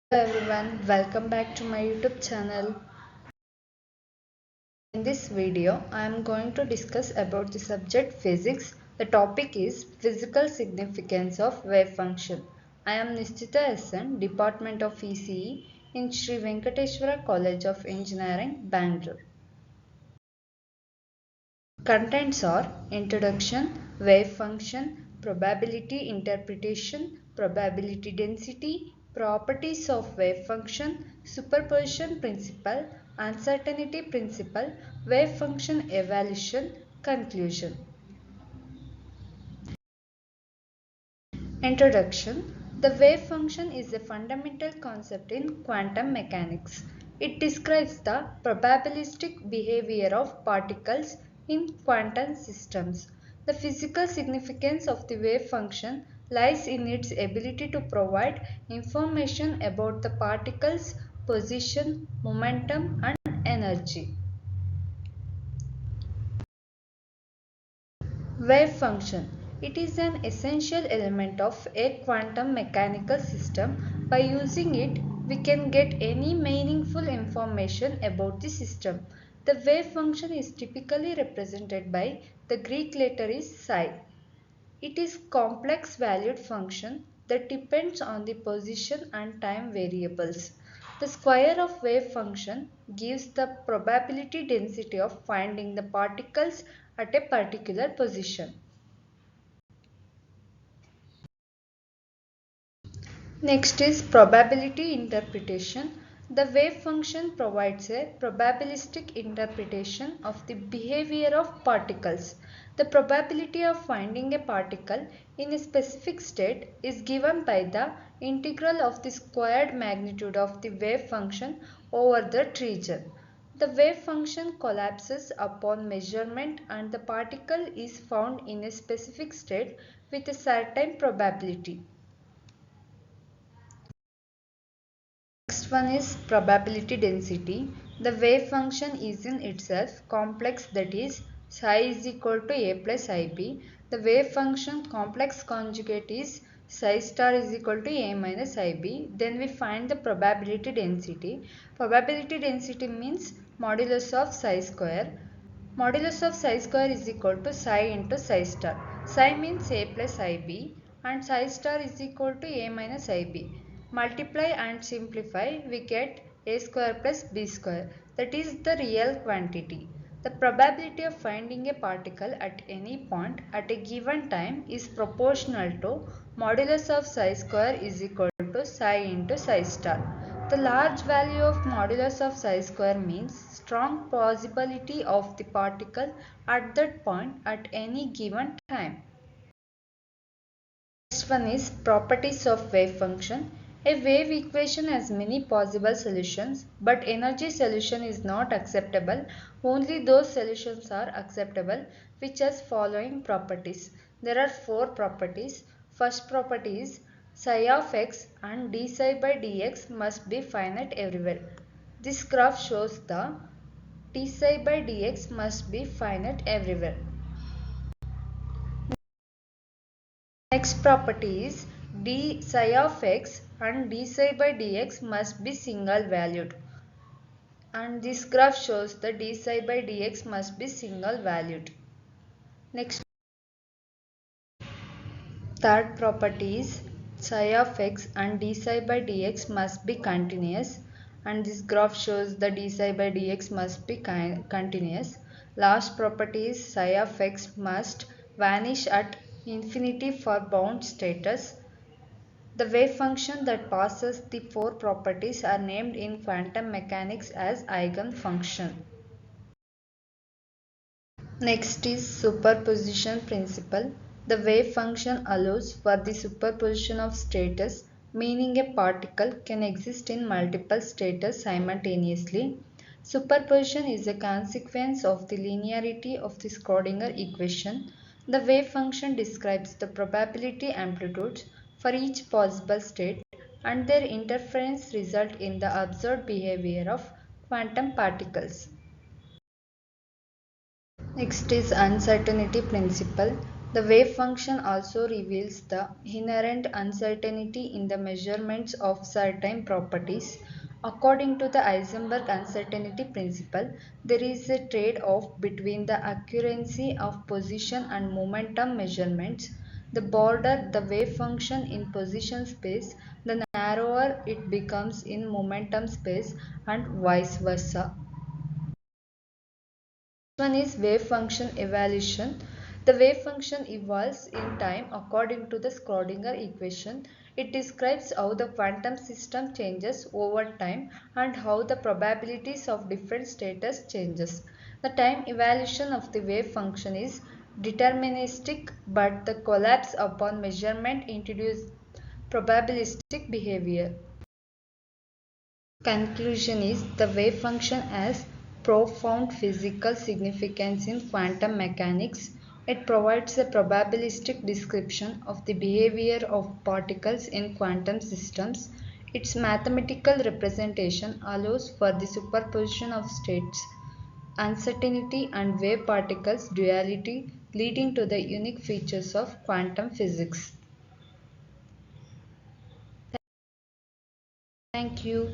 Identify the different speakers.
Speaker 1: Hello everyone, welcome back to my YouTube channel. In this video, I am going to discuss about the subject physics. The topic is physical significance of wave function. I am Nishchita SN, Department of ECE in Sri Venkateswara College of Engineering, Bangalore. Contents are introduction, wave function, probability interpretation, probability density, properties of wave function, superposition principle, uncertainty principle, wave function evaluation, conclusion. Introduction. The wave function is a fundamental concept in quantum mechanics. It describes the probabilistic behavior of particles in quantum systems. The physical significance of the wave function lies in its ability to provide information about the particles' position, momentum, and energy. Wave function. It is an essential element of a quantum mechanical system. By using it, we can get any meaningful information about the system. The wave function is typically represented by the Greek letter is psi. It is complex valued function that depends on the position and time variables. The square of wave function gives the probability density of finding the particles at a particular position. Next is probability interpretation. The wave function provides a probabilistic interpretation of the behavior of particles. The probability of finding a particle in a specific state is given by the integral of the squared magnitude of the wave function over that region. The wave function collapses upon measurement and the particle is found in a specific state with a certain probability. Next one is probability density. The wave function is in itself complex, that is psi is equal to a plus ib. The wave function complex conjugate is psi star is equal to a minus ib. Then we find the probability density. Probability density means modulus of psi square. Modulus of psi square is equal to psi into psi star. Psi means a plus ib and psi star is equal to a minus ib. Multiply and simplify, we get a square plus b square, that is the real quantity. The probability of finding a particle at any point at a given time is proportional to modulus of psi square is equal to psi into psi star. The large value of modulus of psi square means strong possibility of the particle at that point at any given time. Next one is properties of wave function. A wave equation has many possible solutions, but energy solution is not acceptable. Only those solutions are acceptable which has following properties. There are four properties. First property is psi of x and d psi by dx must be finite everywhere. This graph shows the d psi by dx must be finite everywhere. Next property is d psi of x and d psi by dx must be single valued. And this graph shows the d psi by dx must be single valued. Next, third property is psi of x and d psi by dx must be continuous. And this graph shows the d psi by dx must be continuous. Last property is psi of x must vanish at infinity for bound status. The wave function that passes the four properties are named in quantum mechanics as eigenfunction. Next is superposition principle. The wave function allows for the superposition of states, meaning a particle can exist in multiple states simultaneously. Superposition is a consequence of the linearity of the Schrödinger equation. The wave function describes the probability amplitudes for each possible state and their interference result in the observed behavior of quantum particles. Next is uncertainty principle. The wave function also reveals the inherent uncertainty in the measurements of certain properties. According to the Heisenberg uncertainty principle, there is a trade-off between the accuracy of position and momentum measurements. The broader the wave function in position space, the narrower it becomes in momentum space and vice versa. One is wave function evolution. The wave function evolves in time according to the Schrödinger equation. It describes how the quantum system changes over time and how the probabilities of different states changes. The time evolution of the wave function is deterministic, but the collapse upon measurement introduces probabilistic behavior. Conclusion is the wave function has profound physical significance in quantum mechanics. It provides a probabilistic description of the behavior of particles in quantum systems. Its mathematical representation allows for the superposition of states, uncertainty, and wave particles duality, leading to the unique features of quantum physics. Thank you.